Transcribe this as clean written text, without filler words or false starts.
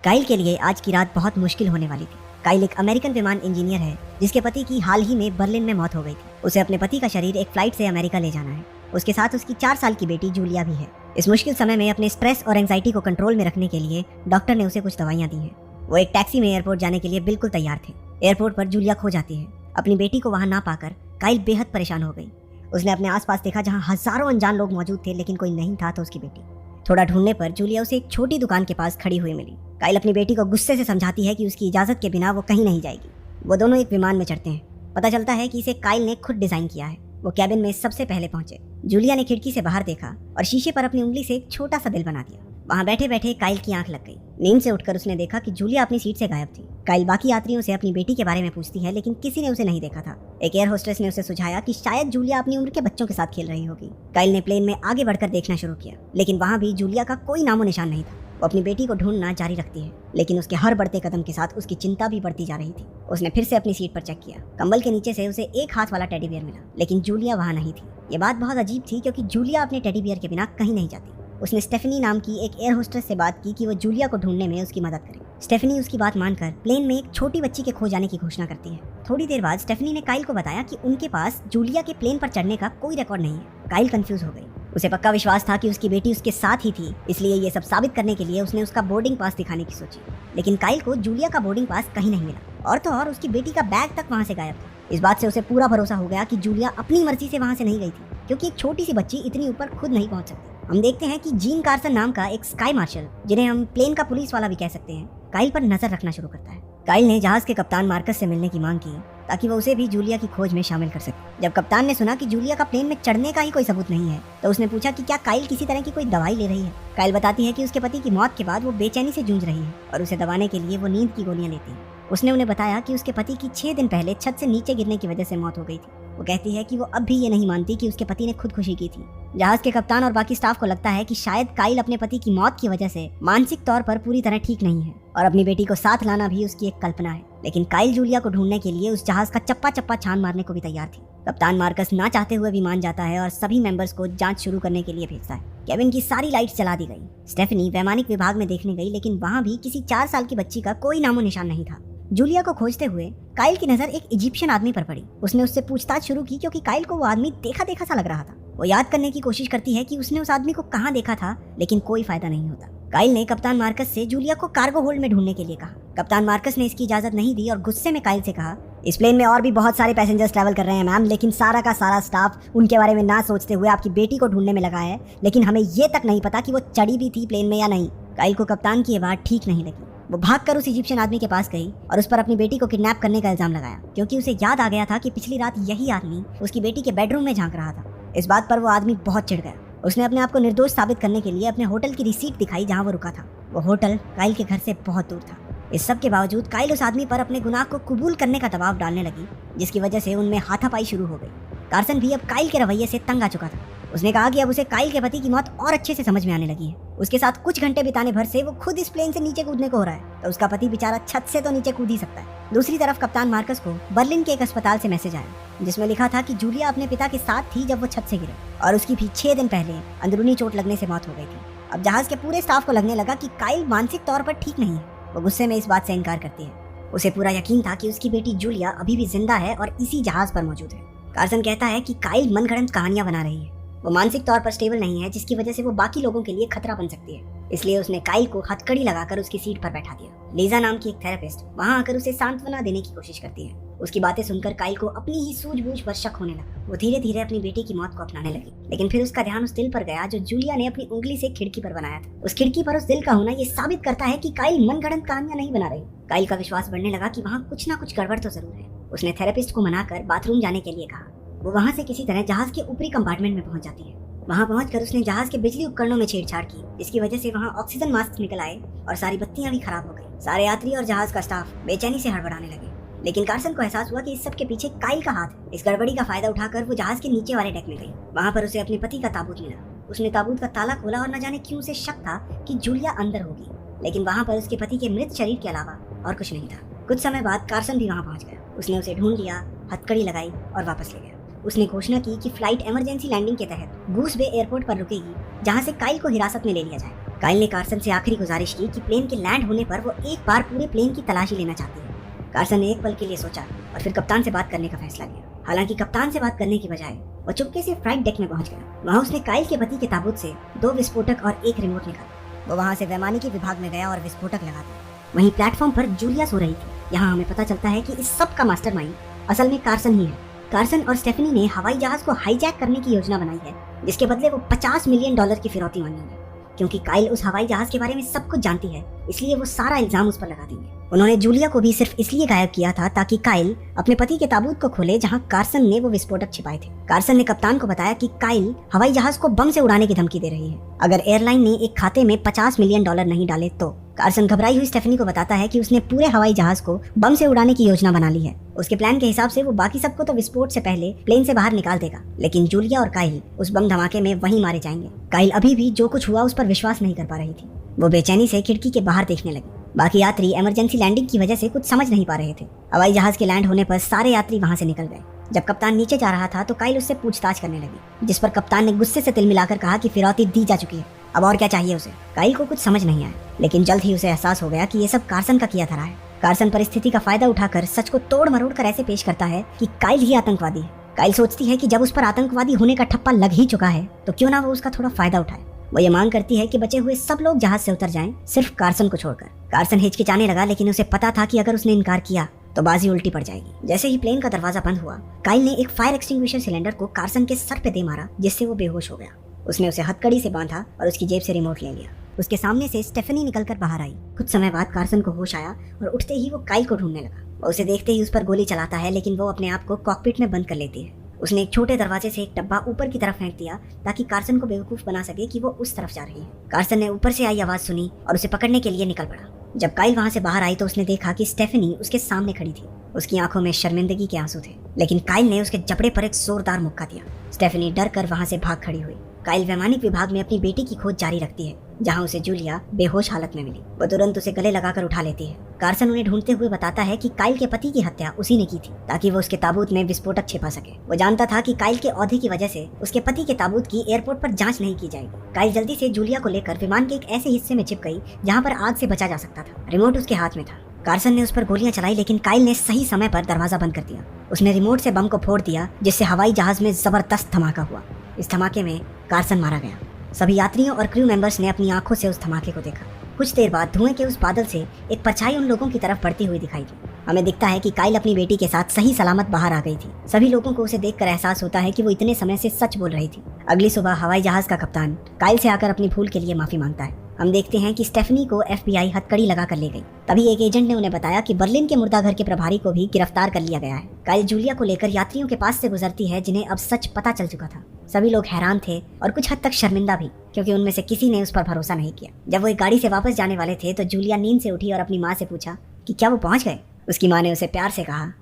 Kyle के लिए आज की रात बहुत मुश्किल होने वाली थी। काइल एक अमेरिकन विमान इंजीनियर है जिसके पति की हाल ही में बर्लिन में मौत हो गई थी। उसे अपने पति का शरीर एक फ्लाइट से अमेरिका ले जाना है। उसके साथ उसकी 4 साल की बेटी जूलिया भी है। इस मुश्किल समय में अपने स्ट्रेस और एंजाइटी को कंट्रोल में रखने के लिए डॉक्टर ने उसे कुछ दवाइयां दी हैं। वो एक टैक्सी में एयरपोर्ट जाने के लिए बिल्कुल तैयार थे। एयरपोर्ट पर जूलिया खो जाती है। अपनी बेटी को वहां ना पाकर काइल बेहद परेशान हो गई। उसने अपने आसपास देखा जहां हजारों अनजान लोग मौजूद थे, लेकिन कोई नहीं था तो उसकी बेटी। थोड़ा ढूंढने पर जूलिया उसे एक छोटी दुकान के पास खड़ी हुई मिली। काइल अपनी बेटी को गुस्से से समझाती है कि उसकी इजाजत के बिना वो कहीं नहीं जाएगी। वो दोनों एक विमान में चढ़ते हैं। पता चलता है कि इसे काइल ने खुद डिजाइन किया है। वो कैबिन में सबसे पहले पहुंचे। जूलिया ने खिड़की से बाहर देखा और शीशे पर अपनी उंगली से एक छोटा सा दिल बना दिया। वहां बैठे बैठे काइल की आंख लग गई। नींद से उठकर उसने देखा कि जूलिया अपनी सीट से गायब थी। काइल बाकी यात्रियों से अपनी बेटी के बारे में पूछती है, लेकिन किसी ने उसे नहीं देखा था। एक एयर होस्टेस ने उसे सुझाया कि शायद जूलिया अपनी उम्र के बच्चों के साथ खेल रही होगी। काइल ने प्लेन में आगे बढ़कर देखना शुरू किया, लेकिन वहां भी जूलिया का कोई नामो निशान नहीं था। वो अपनी बेटी को ढूंढना जारी रखती है, लेकिन उसके हर बढ़ते कदम के साथ उसकी चिंता भी बढ़ती जा रही थी। उसने फिर से अपनी सीट पर चेक किया। कंबल के नीचे से उसे एक हाथ वाला टेडी बियर मिला, लेकिन जूलिया वहां नहीं थी। ये बात बहुत अजीब थी, क्योंकि जूलिया अपने टेडी बियर के बिना कहीं नहीं जाती। उसने स्टेफनी नाम की एक एयर होस्टेस से बात की कि वो जूलिया को ढूंढने में उसकी मदद करे। स्टेफनी उसकी बात मानकर प्लेन में एक छोटी बच्ची के खो जाने की घोषणा करती है। थोड़ी देर बाद स्टेफनी ने काइल को बताया कि उनके पास जूलिया के प्लेन पर चढ़ने का कोई रिकॉर्ड नहीं है। काइल कंफ्यूज हो गई। उसे पक्का विश्वास था कि उसकी बेटी उसके साथ ही थी, इसलिए ये सब साबित करने के लिए उसने उसका बोर्डिंग पास दिखाने की सोची। लेकिन काइल को जूलिया का बोर्डिंग पास कहीं नहीं मिला, और तो और उसकी बेटी का बैग तक वहां से गायब था। इस बात से उसे पूरा भरोसा हो गया कि जूलिया अपनी मर्जी से वहां से नहीं गई थी, क्योंकि एक छोटी सी बच्ची इतनी ऊपर खुद नहीं पहुंच सकती। हम देखते हैं कि जीन कार्सन नाम का एक स्काई मार्शल, जिन्हें हम प्लेन का पुलिस वाला भी कह सकते हैं, काइल पर नजर रखना शुरू करता है। काइल ने जहाज के कप्तान मार्कस से मिलने की मांग की ताकि वो उसे भी जूलिया की खोज में शामिल कर सके। जब कप्तान ने सुना कि जूलिया का प्लेन में चढ़ने का ही कोई सबूत नहीं है, तो उसने पूछा कि क्या काइल किसी तरह की कोई दवाई ले रही है। काइल बताती है कि उसके पति की मौत के बाद वो बेचैनी से जूझ रही है और उसे दबाने के लिए वो नींद की गोलियां लेती है। उसने उन्हें बताया कि उसके पति की 6 दिन पहले छत से नीचे गिरने की वजह से मौत हो गई थी। वो कहती है कि वो अब भी ये नहीं मानती कि उसके पति ने खुदकुशी की थी। जहाज के कप्तान और बाकी स्टाफ को लगता है कि शायद काइल अपने पति की मौत की वजह से मानसिक तौर पर पूरी तरह ठीक नहीं है, और अपनी बेटी को साथ लाना भी उसकी एक कल्पना है। लेकिन काइल जूलिया को ढूंढने के लिए उस जहाज का चप्पा चप्पा छान मारने को भी तैयार थी। कप्तान मार्कस ना चाहते हुए भी मान जाता है और सभी मेंबर्स को जांच शुरू करने के लिए भेजता है। केविन की सारी लाइट्स जला दी गई। स्टेफनी वैमानिक विभाग में देखने गई, लेकिन वहां भी किसी 4 साल की बच्ची का कोई नामो निशान नहीं था। जूलिया को खोजते हुए काइल की नजर एक इजिप्शियन आदमी पर पड़ी। उसने उससे पूछताछ शुरू की, क्योंकि काइल को वो आदमी देखा देखा सा लग रहा था। वो याद करने की कोशिश करती है कि उसने उस आदमी को कहाँ देखा था, लेकिन कोई फायदा नहीं होता। काइल ने कप्तान मार्कस से जूलिया को कार्गो होल्ड में ढूंढने के लिए कहा। कप्तान मार्कस ने इसकी इजाजत नहीं दी और गुस्से में काइल से कहा, इस प्लेन में और भी बहुत सारे पैसेंजर्स ट्रैवल कर रहे हैं मैम, लेकिन सारा का सारा स्टाफ उनके बारे में ना सोचते हुए आपकी बेटी को ढूंढने में लगा है, लेकिन हमें ये तक नहीं पता कि वो चढ़ी भी थी प्लेन में या नहीं। काइल को कप्तान की ये बात ठीक नहीं लगी। वो भागकर उस इजिप्शियन आदमी के पास गई और उस पर अपनी बेटी को किडनैप करने का इल्जाम लगाया, क्योंकि उसे याद आ गया था कि पिछली रात यही आदमी उसकी बेटी के बेडरूम में झांक रहा था। इस बात पर वो आदमी बहुत चिढ़ गया। उसने अपने आप को निर्दोष साबित करने के लिए अपने होटल की रिसीट दिखाई जहां वो रुका था। वो होटल काइल के घर से बहुत दूर था। इस सब के बावजूद काइल उस आदमी पर अपने गुनाह को कबूल करने का दबाव डालने लगी, जिसकी वजह से उनमें हाथापाई शुरू हो गई। कार्सन भी अब काइल के रवैये से तंग आ चुका था। उसने कहा कि अब उसे काइल के पति की मौत और अच्छे से समझ में आने लगी है। उसके साथ कुछ घंटे बिताने भर से वो खुद इस प्लेन से नीचे कूदने को हो रहा है, तो उसका पति बेचारा छत से तो नीचे कूद ही सकता है। दूसरी तरफ कप्तान मार्कस को बर्लिन के एक अस्पताल से मैसेज आया, जिसमें लिखा था कि जूलिया अपने पिता के साथ थी जब वो छत से गिरे, और उसकी भी 6 दिन पहले अंदरूनी चोट लगने से मौत हो गई थी। अब जहाज के पूरे स्टाफ को लगने लगा कि काइल मानसिक तौर पर ठीक नहीं है। वो गुस्से में इस बात से इनकार करती है। उसे पूरा यकीन था कि उसकी बेटी जूलिया अभी भी जिंदा है और इसी जहाज पर मौजूद है। कार्सन कहता है कि काइल मनगढ़ंत कहानियां बना रही है। वो मानसिक तौर पर स्टेबल नहीं है, जिसकी वजह से वो बाकी लोगों के लिए खतरा बन सकती है। इसलिए उसने काइल को हथकड़ी लगाकर उसकी सीट पर बैठा दिया। लीजा नाम की एक थेरेपिस्ट वहां आकर उसे सांत्वना देने की कोशिश करती है। उसकी बातें सुनकर काइल को अपनी ही सूझबूझ पर शक होने लगा। वो धीरे धीरे अपनी बेटी की मौत को अपनाने लगी, लेकिन फिर उसका ध्यान उस दिल पर गया जो जूलिया ने अपनी उंगली से खिड़की पर बनाया था। उस खिड़की पर उस दिल का होना ये साबित करता है कि काइल मनगढ़ंत कहानियां नहीं बना रही। काइल का विश्वास बढ़ने लगा कि वहाँ कुछ ना कुछ गड़बड़ तो जरूर है। उसने थेरेपिस्ट को मनाकर बाथरूम जाने के लिए कहा। वो वहाँ से किसी तरह जहाज के ऊपरी कंपार्टमेंट में पहुंच जाती है। वहां पहुंचकर उसने जहाज के बिजली उपकरणों में छेड़छाड़ की, जिसकी वजह से वहां ऑक्सीजन मास्क निकल आए और सारी बत्तियां भी खराब हो गई। सारे यात्री और जहाज का स्टाफ बेचैनी से हड़बड़ाने लगे, लेकिन कार्सन को एहसास हुआ कि इस सब के पीछे काइल का हाथ है। इस गड़बड़ी का फायदा उठाकर वो जहाज के नीचे वाले डेक में गई। वहां पर उसे अपने पति का ताबूत मिला। उसने ताबूत का ताला खोला और न जाने क्यों उसे शक था कि जूलिया अंदर होगी, लेकिन वहां पर उसके पति के मृत शरीर के अलावा और कुछ नहीं था। कुछ समय बाद कार्सन भी वहां पहुंच गया। उसने उसे ढूंढ लिया, हथकड़ी लगाई और वापस ले गया। उसने घोषणा की कि फ्लाइट इमरजेंसी लैंडिंग के तहत गूस बे एयरपोर्ट पर रुकेगी, जहां से काइल को हिरासत में ले लिया जाए। काइल ने कार्सन से आखिरी गुजारिश की कि प्लेन के लैंड होने पर वो एक बार पूरे प्लेन की तलाशी लेना चाहती है। कार्सन ने एक पल के लिए सोचा और फिर कप्तान से बात करने का फैसला लिया। हालांकि कप्तान से बात करने की बजाय वो चुपके से फ्लाइट डेक में पहुंच गया। वहां उसने काइल के पति के ताबूत से 2 विस्फोटक और एक रिमोट निकाला। वो वहां से वैमानिकी विभाग में गया और विस्फोटक लगा दिया। वहीं प्लेटफॉर्म पर जूलिया सो रही थी। यहाँ हमें पता चलता है कि इस सब का मास्टरमाइंड असल में कार्सन ही है। कार्सन और स्टेफनी ने हवाई जहाज को हाईजैक करने की योजना बनाई है, जिसके बदले वो $50 मिलियन की फिरौती मांगेंगे। क्योंकि काइल उस हवाई जहाज के बारे में सब कुछ जानती है, इसलिए वो सारा इल्जाम उस पर लगा देंगे। उन्होंने जूलिया को भी सिर्फ इसलिए गायब किया था ताकि काइल अपने पति के ताबूत को खोले जहां कार्सन ने वो विस्फोटक छिपाए थे। कार्सन ने कप्तान को बताया कि काइल हवाई जहाज को बम से उड़ाने की धमकी दे रही है अगर एयरलाइन ने एक खाते में $50 मिलियन नहीं डाले तो। कार्सन घबराई हुई स्टेफनी को बताता है कि उसने पूरे हवाई जहाज को बम से उड़ाने की योजना बना ली है। उसके प्लान के हिसाब से वो बाकी सबको तो विस्फोट से पहले प्लेन से बाहर निकाल देगा, लेकिन जूलिया और काइल उस बम धमाके में वहीं मारे जाएंगे। काइल अभी भी जो कुछ हुआ उस पर विश्वास नहीं कर पा रही थी। वो बेचैनी से खिड़की के बाहर देखने लगी। बाकी यात्री इमरजेंसी लैंडिंग की वजह से कुछ समझ नहीं पा रहे थे। हवाई जहाज के लैंड होने पर सारे यात्री वहां से निकल गए। जब कप्तान नीचे जा रहा था तो काइल उससे पूछताछ करने लगी, जिस पर कप्तान ने गुस्से से तिल मिलाकर कहा कि फिरौती दी जा चुकी है, अब और क्या चाहिए उसे। काइल को कुछ समझ नहीं आया, लेकिन जल्द ही उसे एहसास हो गया कि ये सब कार्सन का किया धरा है। कार्सन परिस्थिति का फायदा उठाकर सच को तोड़ मरोड़ कर ऐसे पेश करता है कि काइल ही आतंकवादी है। काइल सोचती है कि जब उस पर आतंकवादी होने का ठप्पा लग ही चुका है तो क्यों ना वो उसका थोड़ा फायदा उठाए। वो ये मांग करती है कि बचे हुए सब लोग जहाज से उतर जाएं, सिर्फ कार्सन को छोड़कर। कार्सन हिचकिचाने लगा, लेकिन उसे पता था कि अगर उसने इनकार किया तो बाजी उल्टी पड़ जाएगी। जैसे ही प्लेन का दरवाजा बंद हुआ, काइल ने एक फायर एक्सटिंग्विशर सिलेंडर को कार्सन के सर पे दे मारा, जिससे वो बेहोश हो गया। उसने उसे हथकड़ी से बांधा और उसकी जेब से रिमोट ले लिया। उसके सामने से स्टेफनी निकलकर बाहर आई। कुछ समय बाद कार्सन को होश आया और उठते ही वो काइल को ढूंढने लगा। वो उसे देखते ही उस पर गोली चलाता है, लेकिन वो अपने आप को कॉकपिट में बंद कर लेती है। उसने एक छोटे दरवाजे से एक डब्बा ऊपर की तरफ फेंक दिया ताकि कार्सन को बेवकूफ बना सके कि वो उस तरफ जा रही है। कार्सन ने ऊपर से आई आवाज सुनी और उसे पकड़ने के लिए निकल पड़ा। जब काइल वहां से बाहर आई तो उसने देखा कि स्टेफनी उसके सामने खड़ी थी। उसकी आंखों में शर्मिंदगी के आंसू थे, लेकिन काइल ने उसके जबड़े पर एक जोरदार मुक्का दिया। स्टेफनी डर कर वहां से भाग खड़ी हुई। काइल वैमानिक विभाग में अपनी बेटी की खोज जारी रखती है, जहां उसे जूलिया बेहोश हालत में मिली। वो तुरंत उसे गले लगाकर उठा लेती है। कार्सन उन्हें ढूंढते हुए बताता है कि काइल के पति की हत्या उसी ने की थी ताकि वो उसके ताबूत में विस्फोटक छिपा सके। वो जानता था कि काइल के औहदे की वजह से उसके पति के ताबूत की एयरपोर्ट पर जांच नहीं की जाएगी। काइल जल्दी से जूलिया को लेकर विमान के एक ऐसे हिस्से में छिप गई जहाँ पर आग से बचा जा सकता था। रिमोट उसके हाथ में था। कार्सन ने उस पर गोलियां चलाई, लेकिन काइल ने सही समय पर दरवाजा बंद कर दिया। उसने रिमोट से बम को फोड़ दिया, जिससे हवाई जहाज में जबरदस्त धमाका हुआ। इस धमाके में कार्सन मारा गया। सभी यात्रियों और क्रू मेंबर्स ने अपनी आंखों से उस धमाके को देखा। कुछ देर बाद धुएं के उस बादल से एक परछाई उन लोगों की तरफ बढ़ती हुई दिखाई दी। हमें दिखता है कि काइल अपनी बेटी के साथ सही सलामत बाहर आ गई थी। सभी लोगों को उसे देखकर एहसास होता है कि वो इतने समय से सच बोल रही थी। अगली सुबह हवाई जहाज का कप्तान काइल से आकर अपनी भूल के लिए माफी मांगता है। हम देखते हैं कि स्टेफनी को FBI हथकड़ी लगा कर ले गई। तभी एक एजेंट ने उन्हें बताया कि बर्लिन के मुर्दाघर के प्रभारी को भी गिरफ्तार कर लिया गया है। काइल जूलिया को लेकर यात्रियों के पास से गुजरती है, जिन्हें अब सच पता चल चुका था। सभी लोग हैरान थे और कुछ हद तक शर्मिंदा भी, क्योंकि उनमें से किसी ने उस पर भरोसा नहीं किया। जब वो एक गाड़ी से वापस जाने वाले थे तो जूलिया नींद से उठी और अपनी माँ से पूछा कि क्या वो पहुंच गए। उसकी माँ ने उसे प्यार से कहा